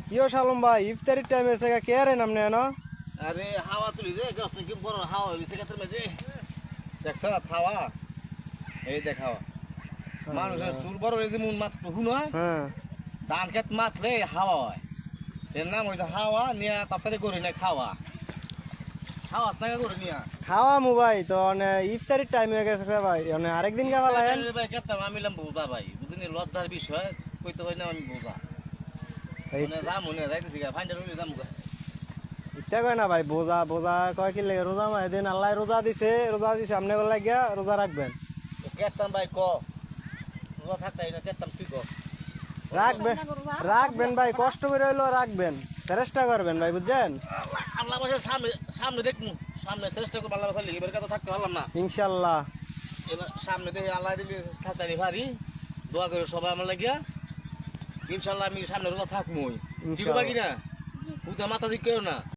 কিও সালম ভাই ইফতারির টাইম এসে কে আরে নামনে না আরে হাওয়া তুলি রে গাছ কি বড় হাওয়া হইছে কাতের মাঝে দেখছ হাওয়া এই দেখ হাওয়া মানুষের চুল বড় এই যে মন মাত হুন হয় হ্যাঁ ধান খেত মাতলে হাওয়া হয় এর নাম হইছে হাওয়া নিয়া তাড়াতাড়ি করে না খাওয়া খাওয়া না করে নিয়া খাওয়া মোবাই তো মানে ইফতারির টাইম হয়ে গেছে ভাই মানে আরেকদিন খাওয়া লাগেন ভাই কেতাম আমি লাম বোঝা ভাই বুঝিনি লজ্জার বিষয় কইতে হয় না আমি বোঝা মানে রাম মনে যাইতে দিগা ফাইন্ডার হইলে যাম ইটা কয় না ভাই বোঝা বোঝা কয় কি লাগে রোজা মাই দিন আল্লাহ রোজা দিছে আপনি বলে গিয়া রোজা রাখবেন কেতাম ভাই ক রোজা থাকতাই না কেতাম তুই ক রাখবেন ভাই কষ্ট করে হইলো রাখবেন চেষ্টা করবেন ভাই বুঝছেন আল্লাহ বসে সামনে সামনে দেখমু সামনে চেষ্টা করবো আল্লাহ বসে এবার কথা থাকতে পারলাম না ইনশাল্লাহ এবার সামনে দেখে আল্লাহ দিলে থাকতে পারি দোয়া করে সবাই আমার লাগিয়া ইনশাল্লাহ আমি সামনে রোজা থাকবো কি ইনশাআল্লাহ। কি না উদা মাথা দিক কেউ না